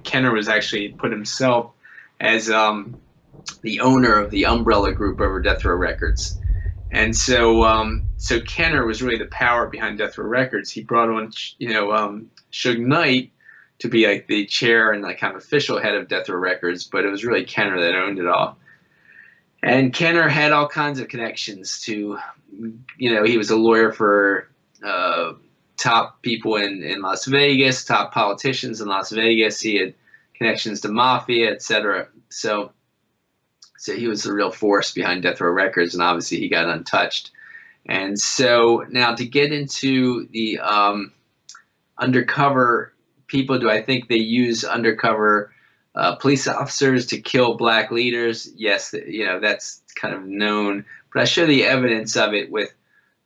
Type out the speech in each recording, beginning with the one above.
Kenner was actually put himself as the owner of the umbrella group over Death Row Records. And so Kenner was really the power behind Death Row Records. He brought on, Suge Knight to be like the chair and like kind of official head of Death Row Records, but it was really Kenner that owned it all. And Kenner had all kinds of connections to, he was a lawyer for top people in Las Vegas, top politicians in Las Vegas. He had connections to mafia, etc. So he was the real force behind Death Row Records, and obviously he got untouched. And so now to get into the undercover people, do I think they use undercover police officers to kill black leaders? Yes, that's kind of known. But I show the evidence of it with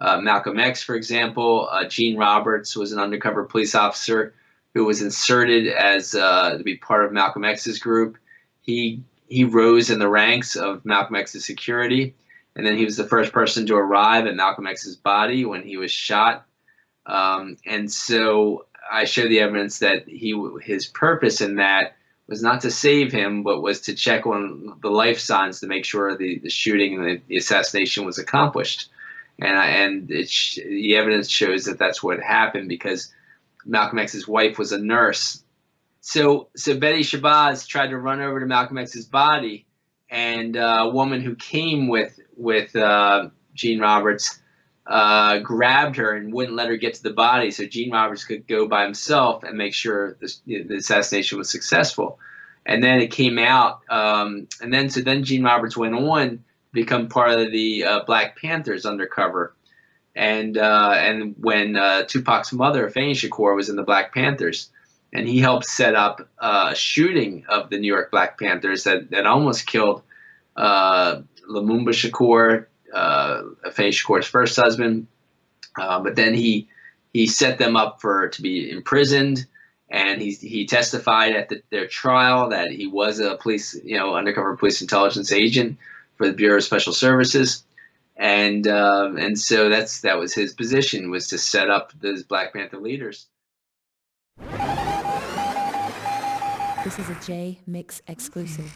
Malcolm X, for example. Gene Roberts was an undercover police officer who was inserted as to be part of Malcolm X's group. He rose in the ranks of Malcolm X's security, and then he was the first person to arrive at Malcolm X's body when he was shot. And so I show the evidence that his purpose in that was not to save him, but was to check on the life signs to make sure the shooting and the assassination was accomplished. And the evidence shows that that's what happened because Malcolm X's wife was a nurse. So Betty Shabazz tried to run over to Malcolm X's body, and a woman who came with Gene Roberts grabbed her and wouldn't let her get to the body, so Gene Roberts could go by himself and make sure the assassination was successful. And then it came out, and then Gene Roberts went on to become part of the Black Panthers undercover, and when Tupac's mother, Afeni Shakur, was in the Black Panthers. And he helped set up a shooting of the New York Black Panthers that almost killed Lumumba Shakur, Afeni Shakur's first husband. But then he set them up to be imprisoned, and he testified at their trial that he was a undercover police intelligence agent for the Bureau of Special Services, and so that was his position, was to set up those Black Panther leaders. This is a Jmix exclusive.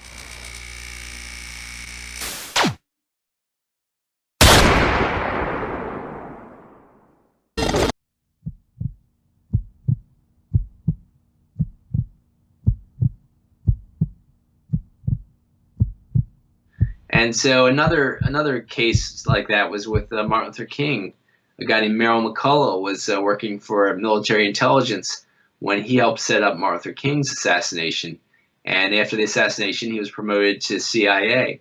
And so another case like that was with Martin Luther King. A guy named Merrill McCullough was working for military intelligence when he helped set up Martin Luther King's assassination. And after the assassination, he was promoted to CIA.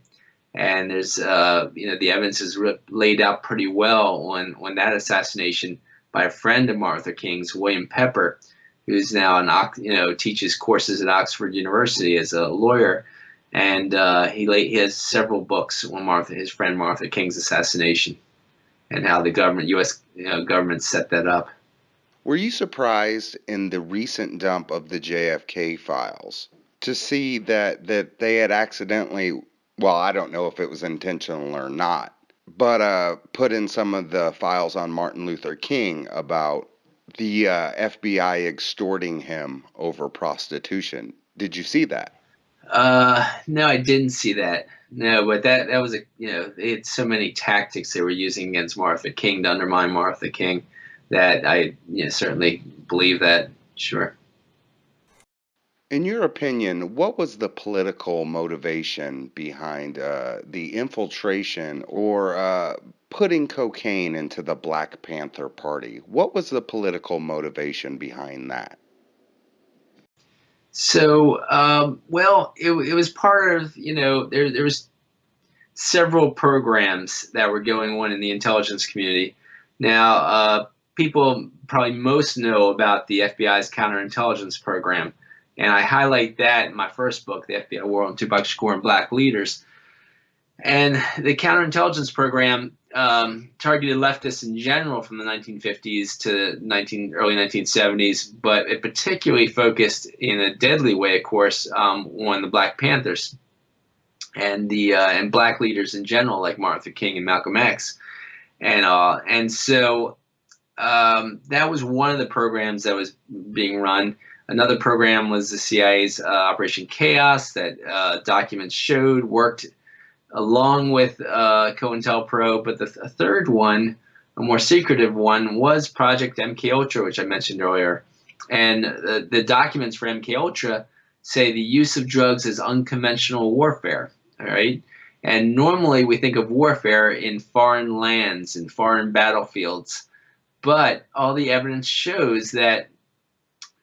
And there's, the evidence is laid out pretty well on that assassination by a friend of Martin Luther King's, William Pepper, who's now teaches courses at Oxford University as a lawyer. And he has several books on his friend Martin Luther King's assassination and how the U.S. government set that up. Were you surprised in the recent dump of the JFK files to see that they had accidentally, well, I don't know if it was intentional or not, but put in some of the files on Martin Luther King about the FBI extorting him over prostitution? Did you see that? No, I didn't see that. No, but that was they had so many tactics they were using against Martin Luther King to undermine Martin Luther King that I certainly believe that. Sure. In your opinion, what was the political motivation behind the infiltration or putting cocaine into the Black Panther Party? What was the political motivation behind that? So, it was part of, there was several programs that were going on in the intelligence community. Now, people probably most know about the FBI's counterintelligence program. And I highlight that in my first book, The FBI War on Tupac Shakur and Black Leaders. And the counterintelligence program targeted leftists in general from the 1950s to early 1970s, but it particularly focused in a deadly way, of course, on the Black Panthers and and Black leaders in general, like Martin Luther King and Malcolm X. And so that was one of the programs that was being run. Another program was the CIA's Operation Chaos that documents showed worked along with COINTELPRO. But the third one, a more secretive one, was Project MKUltra, which I mentioned earlier. And the documents for MKUltra say the use of drugs is unconventional warfare. All right. And normally we think of warfare in foreign lands and foreign battlefields, but all the evidence shows that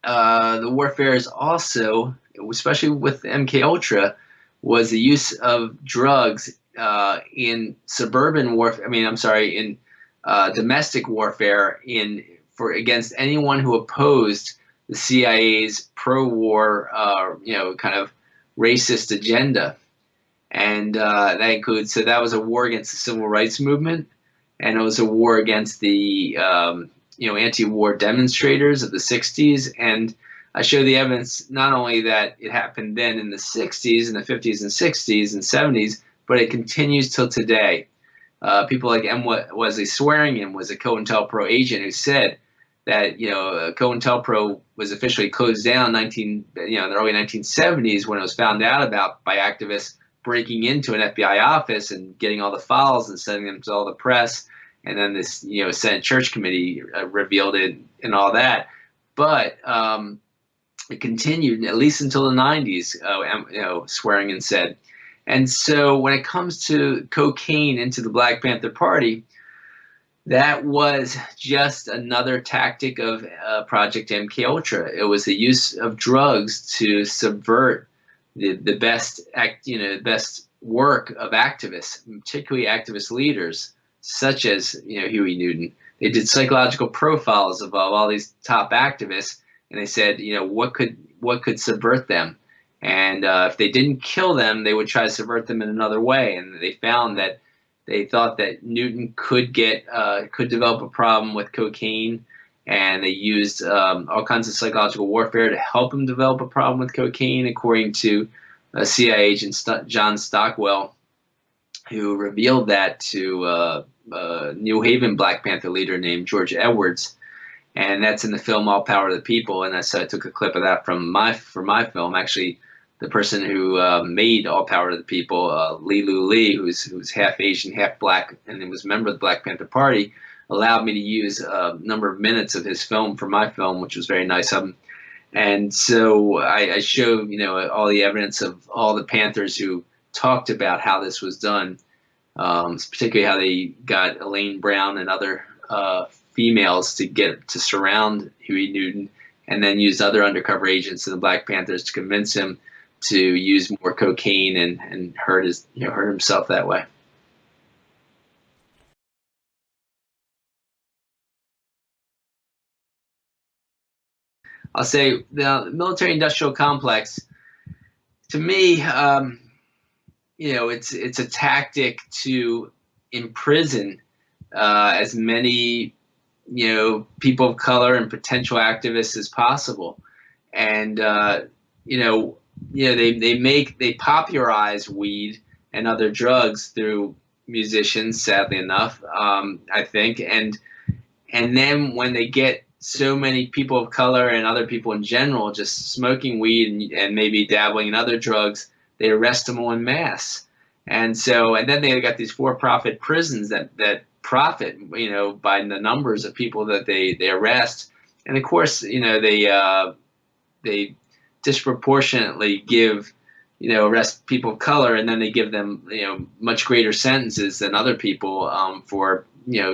the warfare is also, especially with MKUltra, was the use of drugs in suburban warfare. In domestic warfare against anyone who opposed the CIA's pro-war, kind of racist agenda. And that includes, so that was a war against the civil rights movement, and it was a war against the anti-war demonstrators of the 60s. And I show the evidence not only that it happened then in the 60s, in the 50s and 60s and 70s, but it continues till today. People like M. Wesley Swearingen was a COINTELPRO agent who said that COINTELPRO was officially closed down in the early 1970s when it was found out about by activists breaking into an FBI office and getting all the files and sending them to all the press. And then this Senate Church Committee revealed it and all that. But it continued at least until the 90s, Swearingen said. And so when it comes to cocaine into the Black Panther Party, that was just another tactic of Project MKUltra. It was the use of drugs to subvert the best work of activists, particularly activist leaders such as Huey Newton. They did psychological profiles of all these top activists, and they said what could subvert them. And if they didn't kill them, they would try to subvert them in another way. And they found that they thought that Newton could develop a problem with cocaine, and they used all kinds of psychological warfare to help him develop a problem with cocaine, according to CIA agent John Stockwell, who revealed that to New Haven Black Panther leader named George Edwards. And that's in the film All Power to the People. And I took a clip of that for my film. Actually, the person who made All Power to the People, Lee Lu Lee, who's half Asian, half black, and was a member of the Black Panther Party, allowed me to use a number of minutes of his film for my film, which was very nice of him. And so I showed, all the evidence of all the Panthers who talked about how this was done, particularly how they got Elaine Brown and other females to surround Huey Newton, and then used other undercover agents in the Black Panthers to convince him to use more cocaine and hurt himself that way. I'll say the military-industrial complex, to me, it's a tactic to imprison as many people of color and potential activists as possible. And they popularize weed and other drugs through musicians, sadly enough, I think. And then when they get so many people of color and other people in general just smoking weed and maybe dabbling in other drugs, they arrest them en masse. And then they got these for-profit prisons that profit, by the numbers of people that they arrest. And of course, they disproportionately arrest people of color, and then they give them, much greater sentences than other people for,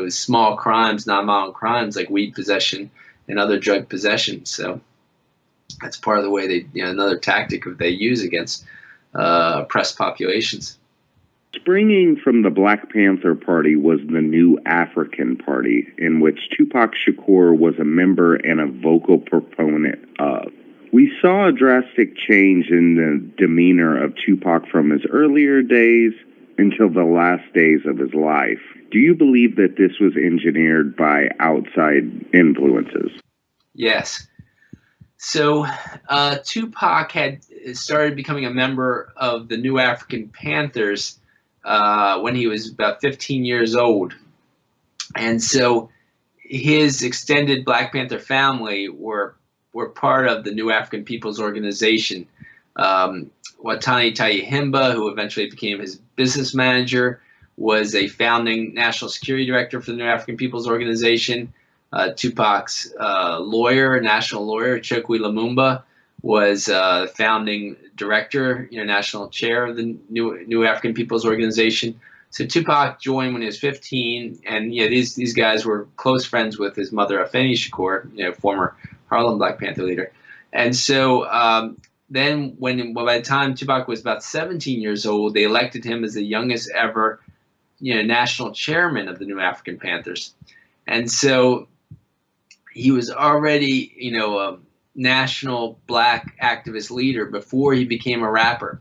small crimes, non-violent crimes like weed possession and other drug possession. So that's part of the way another tactic they use against oppressed populations. Springing from the Black Panther Party was the New African Party, in which Tupac Shakur was a member and a vocal proponent of. We saw a drastic change in the demeanor of Tupac from his earlier days until the last days of his life. Do you believe that this was engineered by outside influences? Yes. So Tupac had started becoming a member of the New African Panthers when he was about 15 years old. And so his extended Black Panther family were were part of the New African People's Organization. Watani Tayihimba, who eventually became his business manager, was a founding national security director for the New African People's Organization. Tupac's national lawyer, Chokwe Lumumba, was founding director, national chair of the New African People's Organization. So Tupac joined when he was 15, and these guys were close friends with his mother, Afeni Shakur, former Harlem Black Panther leader. And so then, by the time Tupac was about 17 years old, they elected him as the youngest ever, national chairman of the New African Panthers. And so he was already, a national black activist leader before he became a rapper.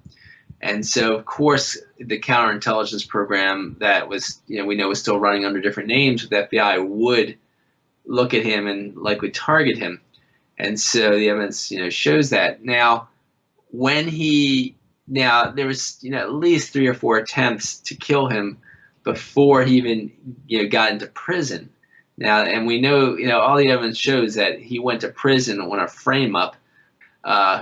And so, of course, the counterintelligence program that was, we know was still running under different names with the FBI would look at him and likely target him. And so the evidence, shows that. Now, there was, at least 3 or 4 attempts to kill him before he even, got into prison. Now, and we know, all the evidence shows that he went to prison on a frame-up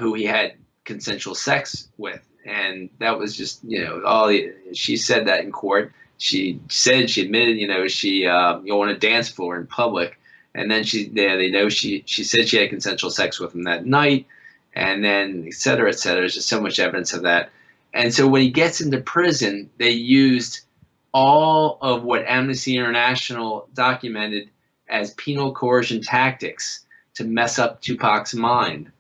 who he had consensual sex with. And that was just, she said that in court. She admitted, she on a dance floor in public. And then they know she said she had consensual sex with him that night. And then et cetera, et cetera. There's just so much evidence of that. And so when he gets into prison, they used all of what Amnesty International documented as penal coercion tactics to mess up Tupac's mind.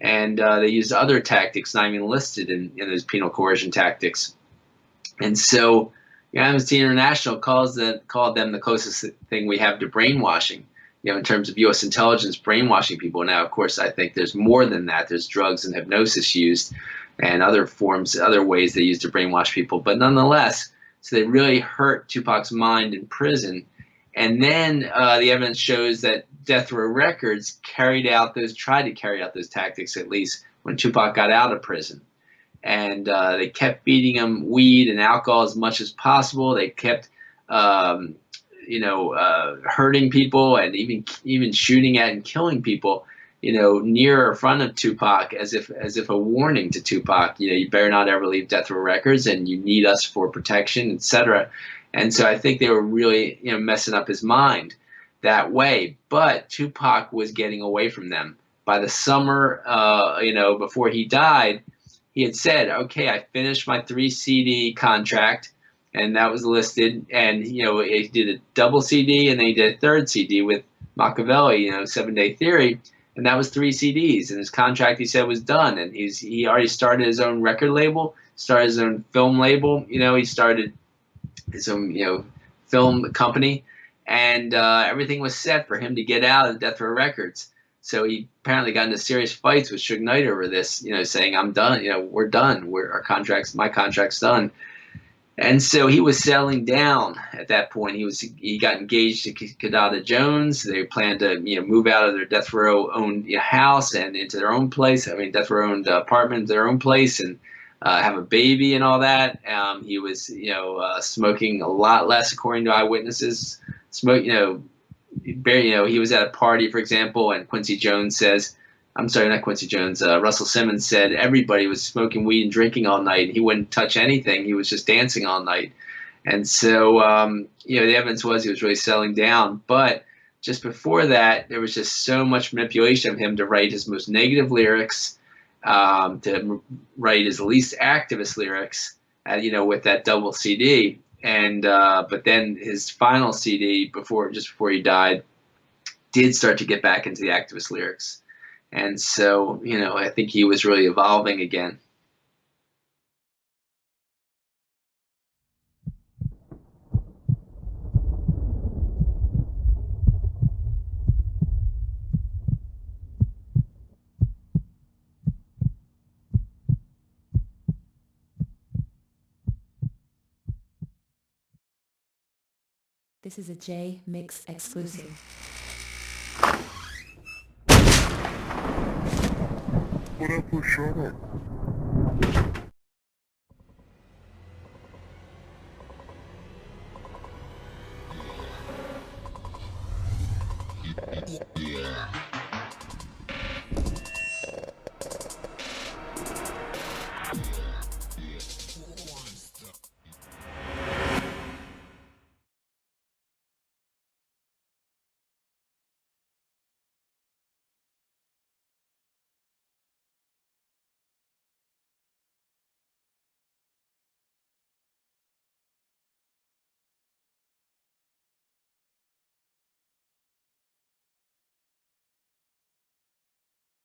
And they used other tactics not even listed in those penal coercion tactics. And so Amnesty International called them the closest thing we have to brainwashing, in terms of U.S. intelligence brainwashing people. Now, of course, I think there's more than that. There's drugs and hypnosis used and other ways they use to brainwash people. But nonetheless, so they really hurt Tupac's mind in prison. And then the evidence shows that Death Row Records tried to carry out those tactics, at least when Tupac got out of prison. And they kept feeding him weed and alcohol as much as possible. They kept, hurting people and even shooting at and killing people, near or in front of Tupac, as if a warning to Tupac. You better not ever leave Death Row Records, and you need us for protection, etc. And so I think they were really, messing up his mind that way. But Tupac was getting away from them. By the summer, before he died, he had said, "Okay, I finished my 3 CD contract," and that was listed. And he did a double CD, and then he did a 3rd CD with Machiavelli, 7 Day Theory, and that was 3 CDs. And his contract, he said, was done. And he already started his own record label, started his own film label. He started his own, film company, and everything was set for him to get out of Death Row Records. So he apparently got into serious fights with Suge Knight over this, saying, "I'm done. We're done. My contract's done." And so he was settling down at that point. He got engaged to Kidada Jones. They planned to, move out of their Death Row owned house and into their own place. Death Row owned apartment, their own place, and have a baby and all that. He was, smoking a lot less, according to eyewitnesses. He was at a party, for example, and Quincy Jones says, I'm sorry, not Quincy Jones, Russell Simmons said everybody was smoking weed and drinking all night. He wouldn't touch anything. He was just dancing all night. And so, the evidence was he was really settling down. But just before that, there was just so much manipulation of him to write his most negative lyrics, to write his least activist lyrics, with that double CD. And but then his final CD, just before he died, did start to get back into the activist lyrics. And so, I think he was really evolving again. This is a Jmix exclusive. Whatever, shut up.